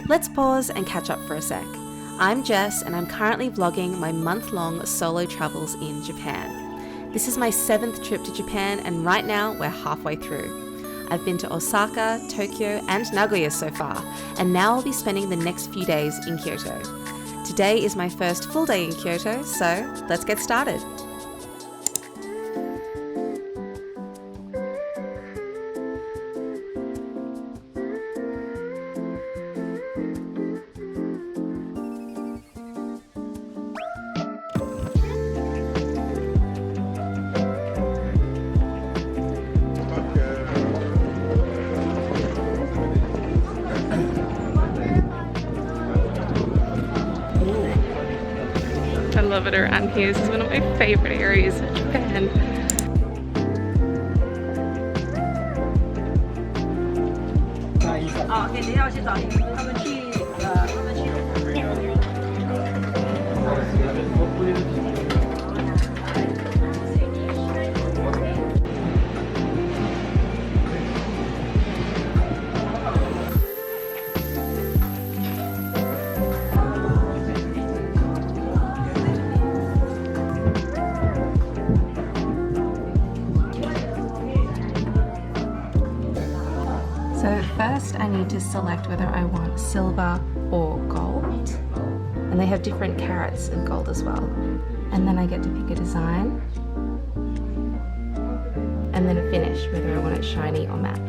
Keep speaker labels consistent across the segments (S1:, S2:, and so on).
S1: Let's pause and catch up for a sec. I'm Jess and I'm currently vlogging my month-long solo travels in Japan. This is my 7th trip to Japan and right now we're halfway through. I've been to Osaka, Tokyo and Nagoya so far, and now I'll be spending the next few days in Kyoto. Today is my first full day in Kyoto, so let's get started. I love it around here. This is one of my favorite areas of Japan. So first I need to select whether I want silver or gold, and they have different carats of gold as well. And then I get to pick a design and then a finish, whether I want it shiny or matte.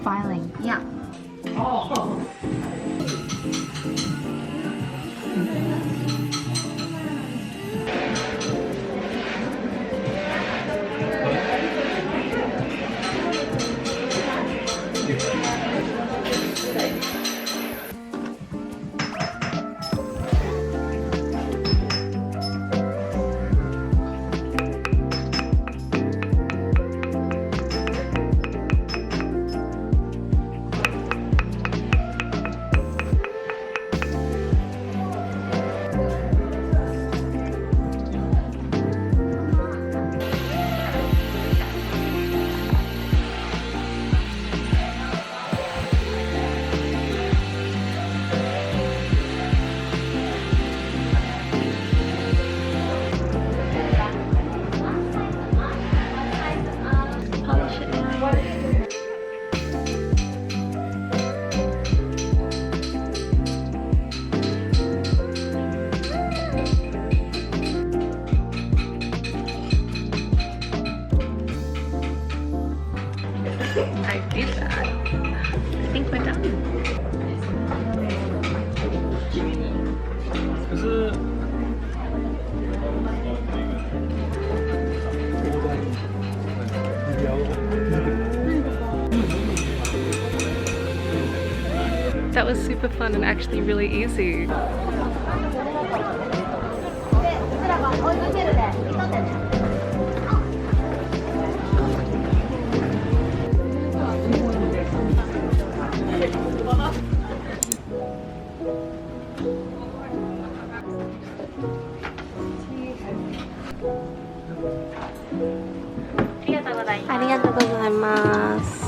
S2: Filing, yeah.
S1: I did that. I think we're done. That was super fun and actually really easy. Arigatou gozaimasu.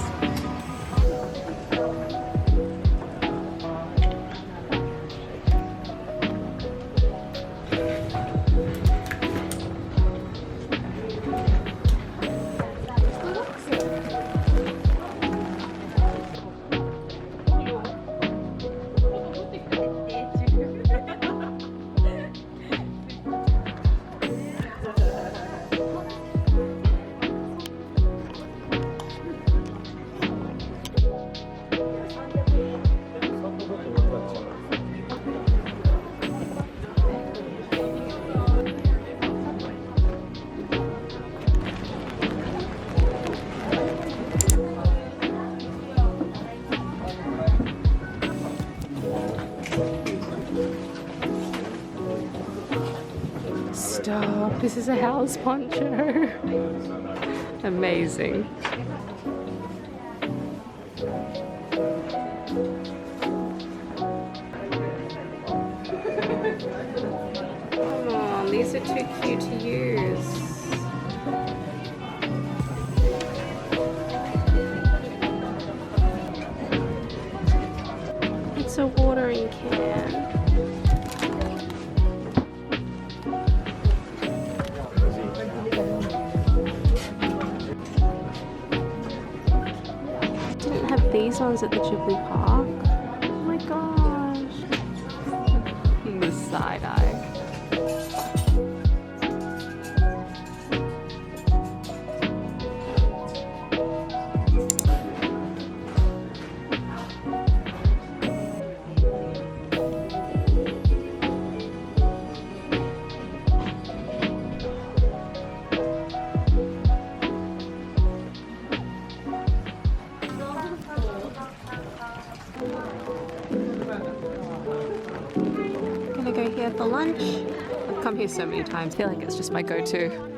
S1: Stop, this is a house poncho. Amazing. Oh, these are too cute to use. It's a watering can. Didn't have these ones at the Ghibli park. Oh my gosh. The side eye. Gonna go here for lunch. I've come here so many times. I feel like it's just my go-to.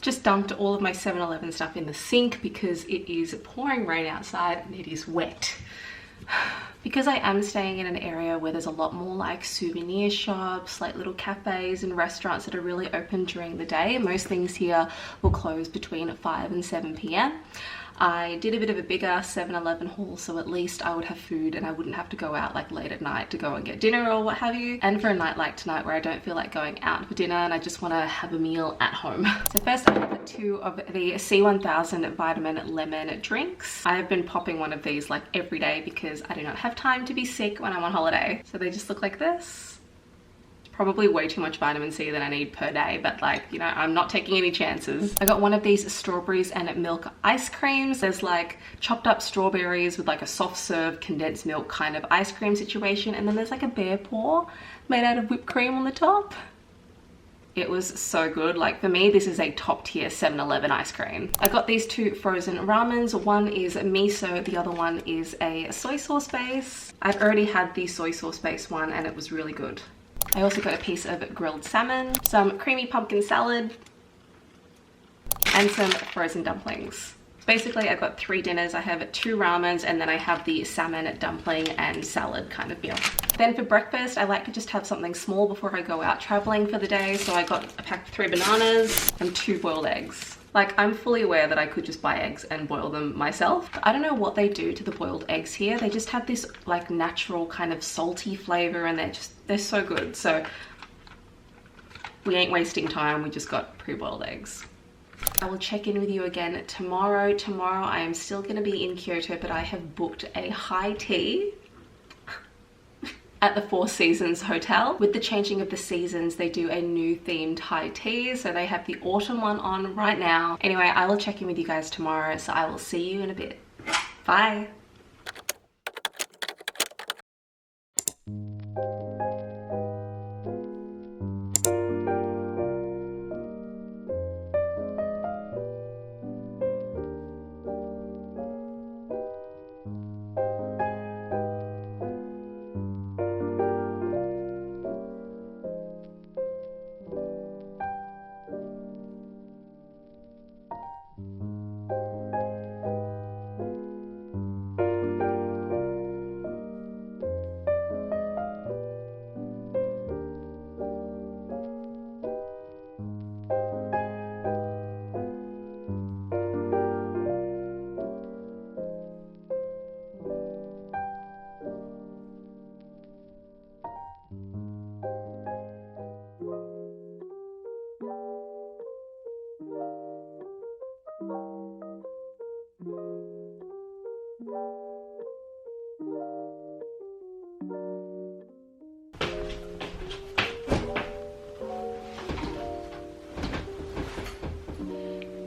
S1: Just dumped all of my 7-Eleven stuff in the sink because it is pouring rain outside and it is wet. Because I am staying in an area where there's a lot more like souvenir shops, like little cafes and restaurants that are really open during the day. Most things here will close between 5 and 7 p.m. I did a bit of a bigger 7-Eleven haul, so at least I would have food and I wouldn't have to go out like late at night to go and get dinner or what have you. And for a night like tonight where I don't feel like going out for dinner and I just want to have a meal at home. So first I have 2 of the C1000 vitamin lemon drinks. I have been popping one of these like every day because I do not have time to be sick when I'm on holiday. So they just look like this. Probably way too much vitamin C than I need per day, but like, you know, I'm not taking any chances. I got one of these strawberries and milk ice creams. There's like chopped up strawberries with like a soft serve condensed milk kind of ice cream situation, and then there's like a bear paw made out of whipped cream on the top. It was so good. Like for me, this is a top tier 7-Eleven ice cream. I got these 2 frozen ramens. One is miso, the other one is a soy sauce base. I've already had the soy sauce base one and it was really good. I also got a piece of grilled salmon, some creamy pumpkin salad, and some frozen dumplings. Basically, I got 3 dinners. I have 2 ramens and then I have the salmon, dumpling, and salad kind of meal. Then for breakfast, I like to just have something small before I go out traveling for the day. So I got a pack of 3 bananas and 2 boiled eggs. Like, I'm fully aware that I could just buy eggs and boil them myself. I don't know what they do to the boiled eggs here. They just have this like natural kind of salty flavor and they're so good. So we ain't wasting time. We just got pre-boiled eggs. I will check in with you again tomorrow. Tomorrow I am still going to be in Kyoto, but I have booked a high tea at the Four Seasons Hotel. With the changing of the seasons, they do a new themed high tea. So they have the autumn one on right now. Anyway, I will check in with you guys tomorrow. So I will see you in a bit. Bye.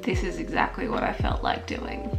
S1: this is exactly what I felt like doing.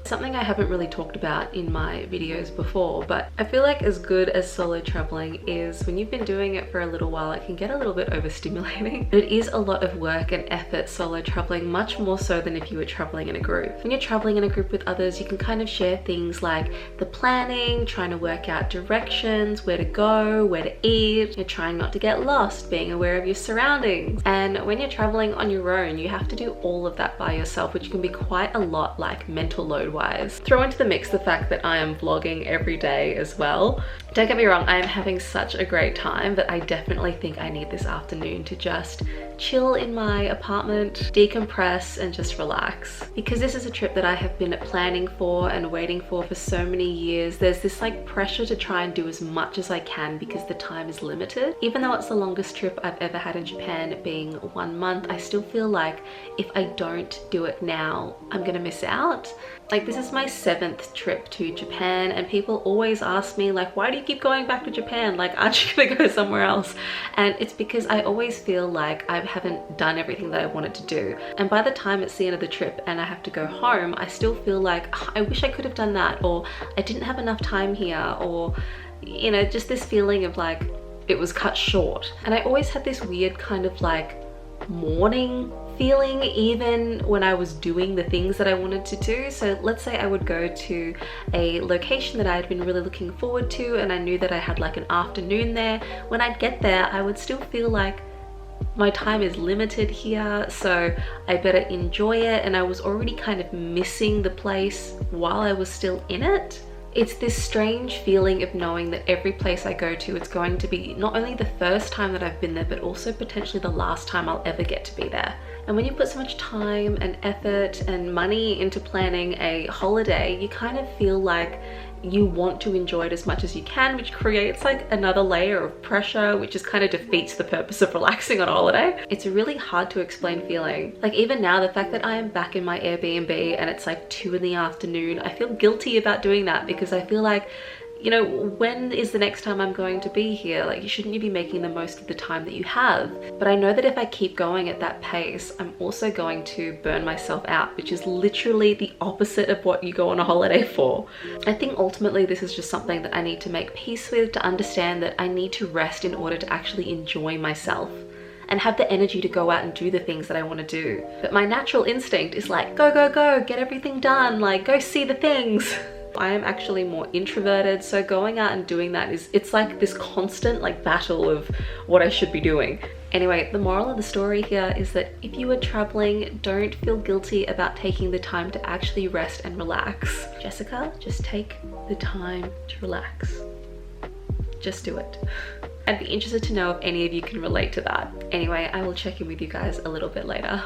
S1: Something I haven't really talked about in my videos before, but I feel like as good as solo traveling is, when you've been doing it for a little while, it can get a little bit overstimulating. It is a lot of work and effort solo traveling, much more so than if you were traveling in a group. When you're traveling in a group with others, you can kind of share things like the planning, trying to work out directions, where to go, where to eat. You're trying not to get lost, being aware of your surroundings. And when you're traveling on your own, you have to do all of that by yourself, which can be quite a lot, like mental load wise. Throw into the mix the fact that I am vlogging every day as well. Don't get me wrong, I am having such a great time, but I definitely think I need this afternoon to just chill in my apartment, decompress, and just relax. Because this is a trip that I have been planning for and waiting for so many years. There's this like pressure to try and do as much as I can because the time is limited. Even though it's the longest trip I've ever had in Japan, being 1 month, I still feel like if I don't do it now, I'm gonna miss out. Like, this is my 7th trip to Japan, and people always ask me like, why do you keep going back to Japan? Like, aren't you gonna go somewhere else? And it's because I always feel like I haven't done everything that I wanted to do. And by the time it's the end of the trip and I have to go home, I still feel like, oh, I wish I could have done that, or I didn't have enough time here, or, you know, just this feeling of like it was cut short. And I always had this weird kind of like mourning feeling even when I was doing the things that I wanted to do. So let's say I would go to a location that I had been really looking forward to, and I knew that I had like an afternoon there. When I'd get there, I would still feel like my time is limited here, so I better enjoy it. And I was already kind of missing the place while I was still in it. It's this strange feeling of knowing that every place I go to, it's going to be not only the first time that I've been there, but also potentially the last time I'll ever get to be there. And when you put so much time and effort and money into planning a holiday, you kind of feel like you want to enjoy it as much as you can, which creates like another layer of pressure, which just kind of defeats the purpose of relaxing on holiday. It's a really hard to explain feeling. Like, even now, the fact that I am back in my Airbnb and it's like 2 in the afternoon, I feel guilty about doing that because I feel like, you know, when is the next time I'm going to be here? Like, shouldn't you be making the most of the time that you have? But I know that if I keep going at that pace, I'm also going to burn myself out, which is literally the opposite of what you go on a holiday for. I think ultimately this is just something that I need to make peace with, to understand that I need to rest in order to actually enjoy myself and have the energy to go out and do the things that I want to do. But my natural instinct is like, go, go, go, get everything done, like go see the things. I am actually more introverted, so going out and doing that it's like this constant like battle of what I should be doing. Anyway, the moral of the story here is that if you are traveling, don't feel guilty about taking the time to actually rest and relax. Jessica, just take the time to relax. Just do it. I'd be interested to know if any of you can relate to that. Anyway, I will check in with you guys a little bit later.